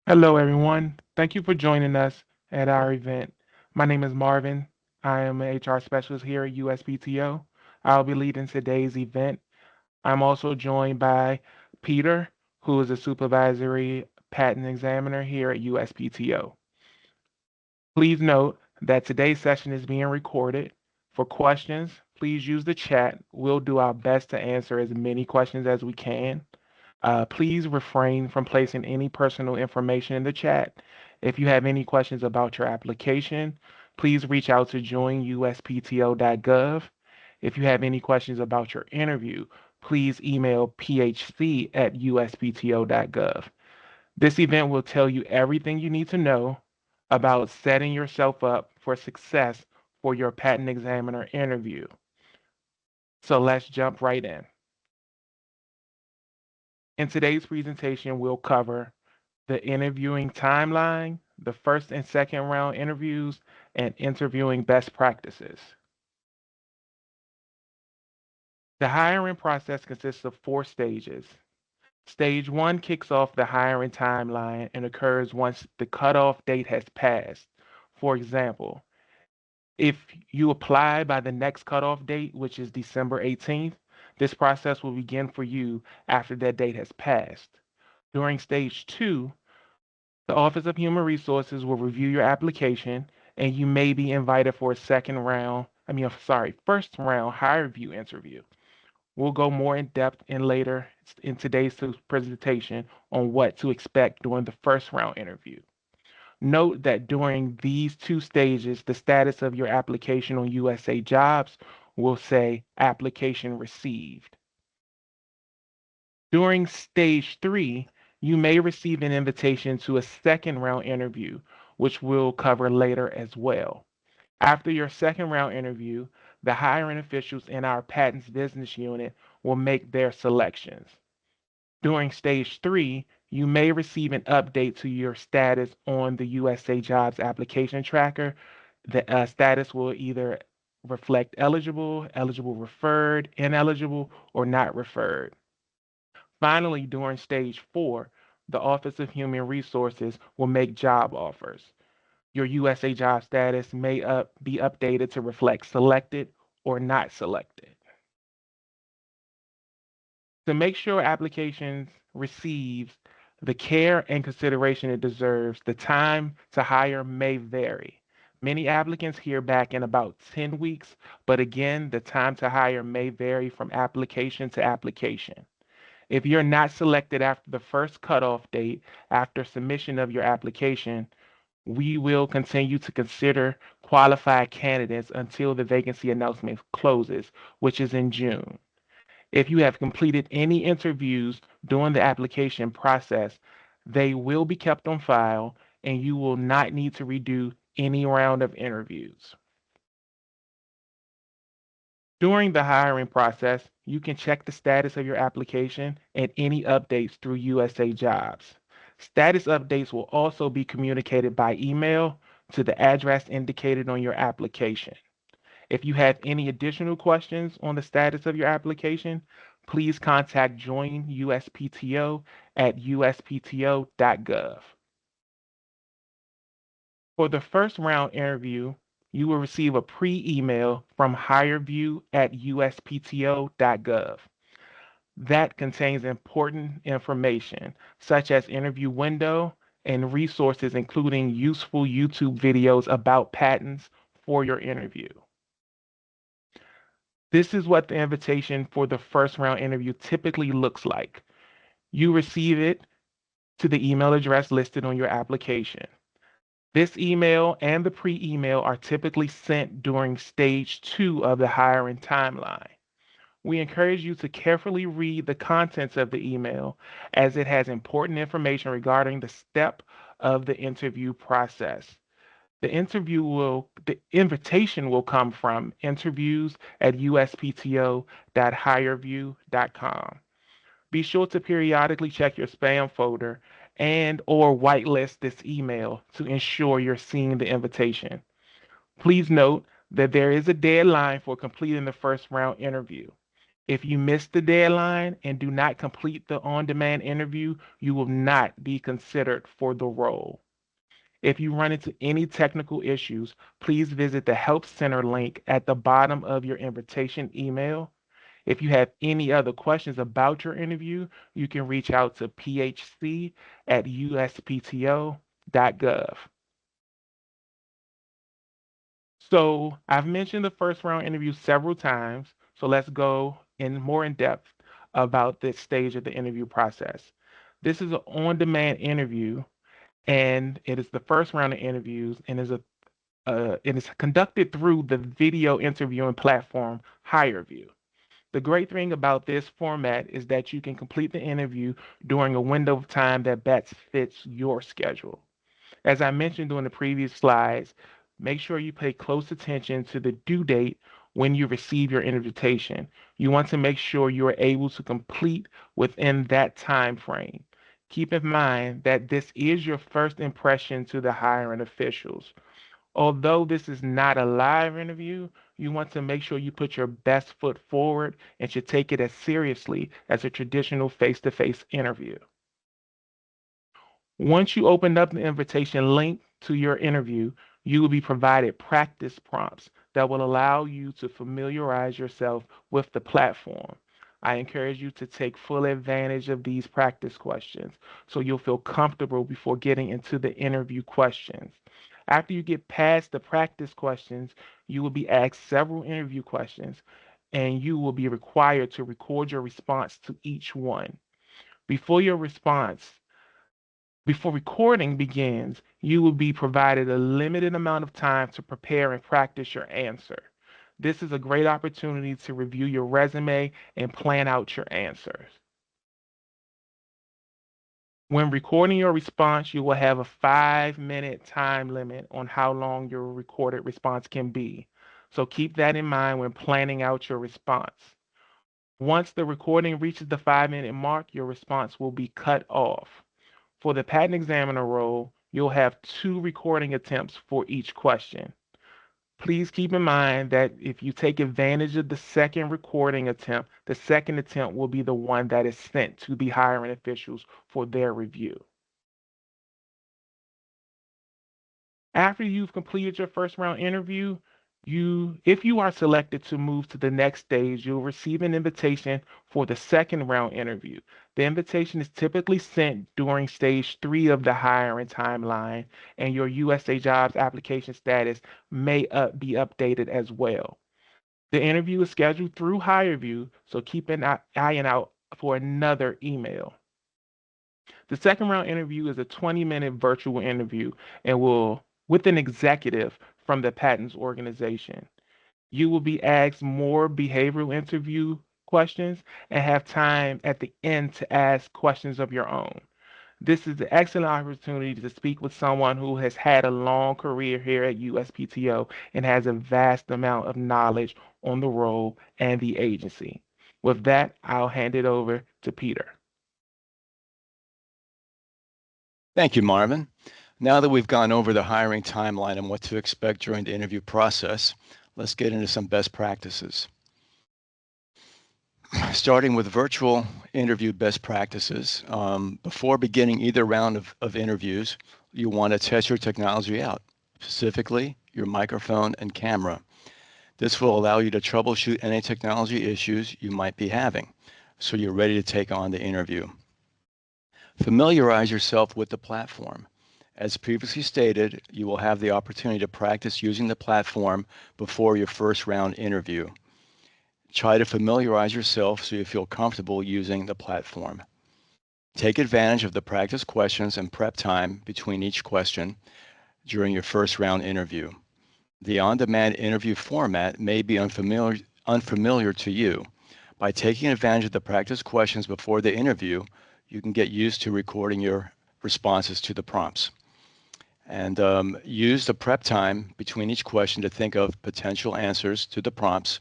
Hello, everyone. Thank you for joining us at our event. My name is Marvin. I am an HR specialist here at USPTO. I'll be leading today's event. I'm also joined by Peter, who is a supervisory patent examiner here at USPTO. Please note that today's session is being recorded. For questions, please use the chat. We'll do our best to answer as many questions as we can. Please refrain from placing any personal information in the chat. If you have any questions about your application, please reach out to joinuspto.gov. If you have any questions about your interview, please email phc@uspto.gov. This event will tell you everything you need to know about setting yourself up for success for your patent examiner interview. So let's jump right in. In today's presentation, we'll cover the interviewing timeline, the first and second round interviews, and interviewing best practices. The hiring process consists of 4 stages. Stage 1 kicks off the hiring timeline and occurs once the cutoff date has passed. For example, if you apply by the next cutoff date, which is December 18th, this process will begin for you after that date has passed. During stage 2, the Office of Human Resources will review your application and you may be invited for a first round hire view interview. We'll go more in depth later in today's presentation on what to expect during the first round interview. Note that during these 2 stages, the status of your application on USA Jobs will say application received. During stage 3, you may receive an invitation to a second round interview, which we'll cover later as well. After your second round interview, the hiring officials in our patents business unit will make their selections. During stage 3, you may receive an update to your status on the USA Jobs application tracker. The status will either reflect eligible, eligible referred, ineligible, or not referred. Finally, during stage 4, the Office of Human Resources will make job offers. Your USA job status may be updated to reflect selected or not selected. To make sure applications receives the care and consideration it deserves, the time to hire may vary. Many applicants hear back in about 10 weeks, but again, the time to hire may vary from application to application. If you're not selected after the first cutoff date after submission of your application, we will continue to consider qualified candidates until the vacancy announcement closes, which is in June. If you have completed any interviews during the application process, they will be kept on file and you will not need to redo any round of interviews. During the hiring process, you can check the status of your application and any updates through USA Jobs. Status updates will also be communicated by email to the address indicated on your application. If you have any additional questions on the status of your application, please contact Join USPTO at uspto.gov. For the first round interview, you will receive a pre-email from HireView at uspto.gov. That contains important information such as interview window and resources including useful YouTube videos about patents for your interview. This is what the invitation for the first round interview typically looks like. You receive it to the email address listed on your application. This email and the pre-email are typically sent during stage 2 of the hiring timeline. We encourage you to carefully read the contents of the email as it has important information regarding the step of the interview process. The invitation will come from interviews@uspto.hireview.com. Be sure to periodically check your spam folder and or whitelist this email to ensure you're seeing the invitation. Please note that there is a deadline for completing the first round interview. If you miss the deadline and do not complete the on-demand interview, you will not be considered for the role. If you run into any technical issues, please visit the Help Center link at the bottom of your invitation email. If you have any other questions about your interview, you can reach out to phc@uspto.gov. So I've mentioned the first round interview several times, so let's go in more in depth about this stage of the interview process. This is an on-demand interview, and it is the first round of interviews, and it is conducted through the video interviewing platform HireVue. The great thing about this format is that you can complete the interview during a window of time that best fits your schedule. As I mentioned on the previous slides, make sure you pay close attention to the due date when you receive your invitation. You want to make sure you are able to complete within that time frame. Keep in mind that this is your first impression to the hiring officials. Although this is not a live interview, you want to make sure you put your best foot forward and should take it as seriously as a traditional face-to-face interview. Once you open up the invitation link to your interview, you will be provided practice prompts that will allow you to familiarize yourself with the platform. I encourage you to take full advantage of these practice questions so you'll feel comfortable before getting into the interview questions. After you get past the practice questions, you will be asked several interview questions and you will be required to record your response to each one. Before your response, Before recording begins, you will be provided a limited amount of time to prepare and practice your answer. This is a great opportunity to review your resume and plan out your answers. When recording your response, you will have a 5-minute time limit on how long your recorded response can be. So keep that in mind when planning out your response. Once the recording reaches the 5-minute mark, your response will be cut off. For the patent examiner role, you'll have 2 recording attempts for each question. Please keep in mind that if you take advantage of the second recording attempt, the second attempt will be the one that is sent to the hiring officials for their review. After you've completed your first round interview, if you are selected to move to the next stage, you'll receive an invitation for the second round interview. The invitation is typically sent during stage 3 of the hiring timeline, and your USA Jobs application status may be updated as well. The interview is scheduled through HireVue, so keep an eye out for another email. The second round interview is a 20-minute virtual interview and will with an executive from the patents organization. You will be asked more behavioral interview questions and have time at the end to ask questions of your own. This is an excellent opportunity to speak with someone who has had a long career here at USPTO and has a vast amount of knowledge on the role and the agency. With that, I'll hand it over to Peter. Thank you, Marvin. Now that we've gone over the hiring timeline and what to expect during the interview process, let's get into some best practices. Starting with virtual interview best practices, before beginning either round of interviews, you want to test your technology out, specifically your microphone and camera. This will allow you to troubleshoot any technology issues you might be having, so you're ready to take on the interview. Familiarize yourself with the platform. As previously stated, you will have the opportunity to practice using the platform before your first round interview. Try to familiarize yourself so you feel comfortable using the platform. Take advantage of the practice questions and prep time between each question during your first round interview. The on-demand interview format may be unfamiliar to you. By taking advantage of the practice questions before the interview, you can get used to recording your responses to the prompts. And use the prep time between each question to think of potential answers to the prompts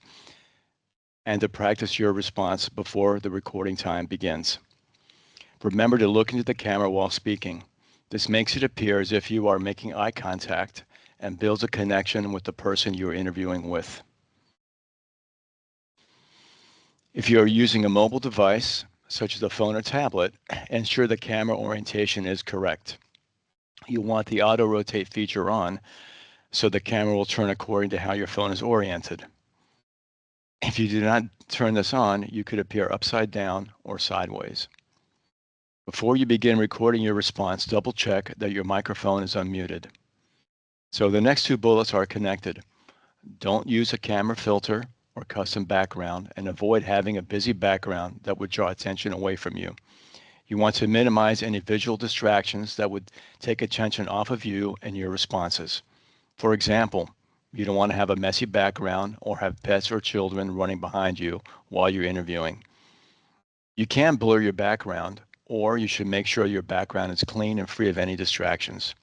and to practice your response before the recording time begins. Remember to look into the camera while speaking. This makes it appear as if you are making eye contact and builds a connection with the person you're interviewing with. If you are using a mobile device, such as a phone or tablet, ensure the camera orientation is correct. You want the auto rotate feature on so the camera will turn according to how your phone is oriented. If you do not turn this on, you could appear upside down or sideways. Before you begin recording your response, double check that your microphone is unmuted. So the next two bullets are connected. Don't use a camera filter or custom background, and avoid having a busy background that would draw attention away from you. You want to minimize any visual distractions that would take attention off of you and your responses. For example, you don't want to have a messy background or have pets or children running behind you while you're interviewing. You can blur your background, or you should make sure your background is clean and free of any distractions.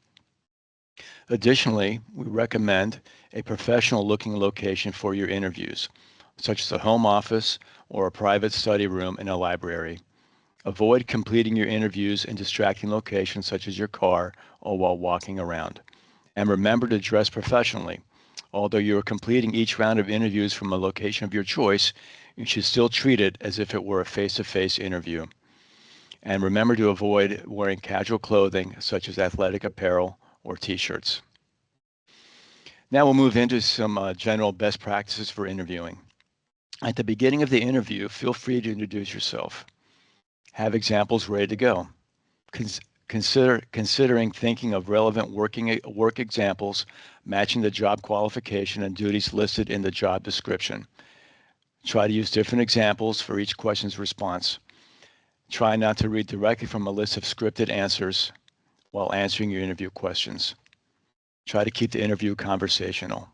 Additionally, we recommend a professional looking location for your interviews, such as a home office or a private study room in a library. Avoid completing your interviews in distracting locations such as your car or while walking around. And remember to dress professionally. Although you are completing each round of interviews from a location of your choice, you should still treat it as if it were a face-to-face interview. And remember to avoid wearing casual clothing such as athletic apparel or t-shirts. Now we'll move into some general best practices for interviewing. At the beginning of the interview, feel free to introduce yourself. Have examples ready to go. Considering thinking of relevant work examples matching the job qualification and duties listed in the job description. Try to use different examples for each question's response. Try not to read directly from a list of scripted answers while answering your interview questions. Try to keep the interview conversational.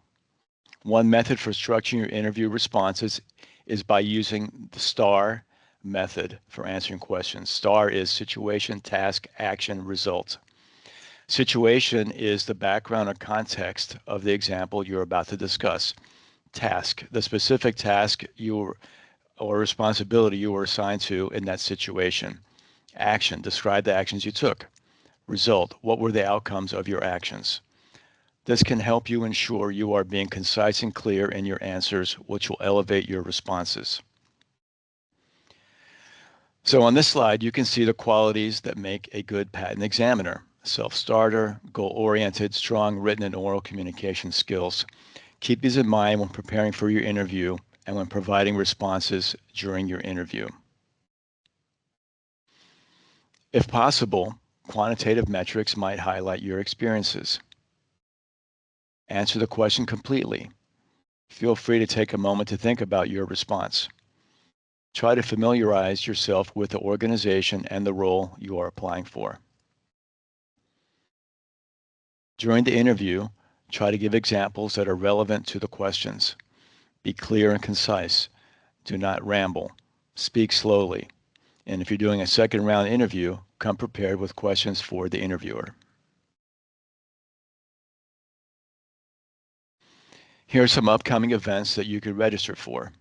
One method for structuring your interview responses is by using the STAR method for answering questions. STAR is situation, task, action, result. Situation is the background or context of the example you're about to discuss. Task, the specific task or responsibility you were assigned to in that situation. Action, describe the actions you took. Result, what were the outcomes of your actions? This can help you ensure you are being concise and clear in your answers, which will elevate your responses. So on this slide, you can see the qualities that make a good patent examiner: self-starter, goal-oriented, strong written and oral communication skills. Keep these in mind when preparing for your interview and when providing responses during your interview. If possible, quantitative metrics might highlight your experiences. Answer the question completely. Feel free to take a moment to think about your response. Try to familiarize yourself with the organization and the role you are applying for. During the interview, try to give examples that are relevant to the questions. Be clear and concise. Do not ramble. Speak slowly. And if you're doing a second round interview, come prepared with questions for the interviewer. Here are some upcoming events that you could register for.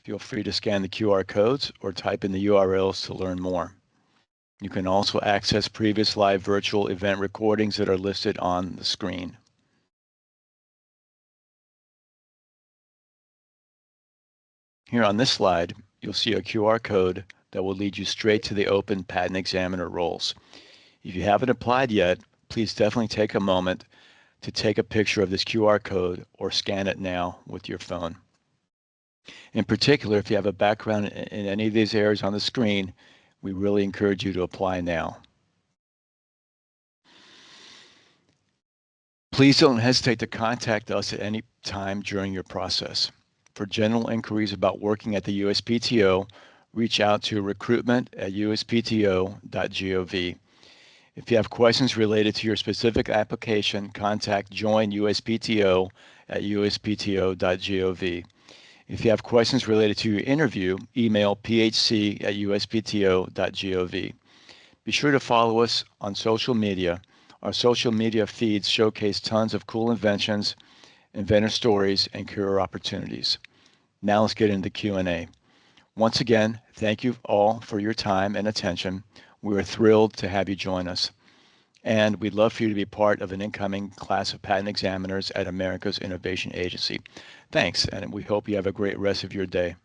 Feel free to scan the QR codes or type in the URLs to learn more. You can also access previous live virtual event recordings that are listed on the screen. Here on this slide, you'll see a QR code that will lead you straight to the open patent examiner roles. If you haven't applied yet, please definitely take a moment to take a picture of this QR code or scan it now with your phone. In particular, if you have a background in any of these areas on the screen, we really encourage you to apply now. Please don't hesitate to contact us at any time during your process. For general inquiries about working at the USPTO, reach out to recruitment@uspto.gov. If you have questions related to your specific application, contact joinuspto@uspto.gov. If you have questions related to your interview, email phc@uspto.gov. Be sure to follow us on social media. Our social media feeds showcase tons of cool inventions, inventor stories, and career opportunities. Now let's get into Q&A. Once again, thank you all for your time and attention. We are thrilled to have you join us. And we'd love for you to be part of an incoming class of patent examiners at America's Innovation Agency. Thanks, and we hope you have a great rest of your day.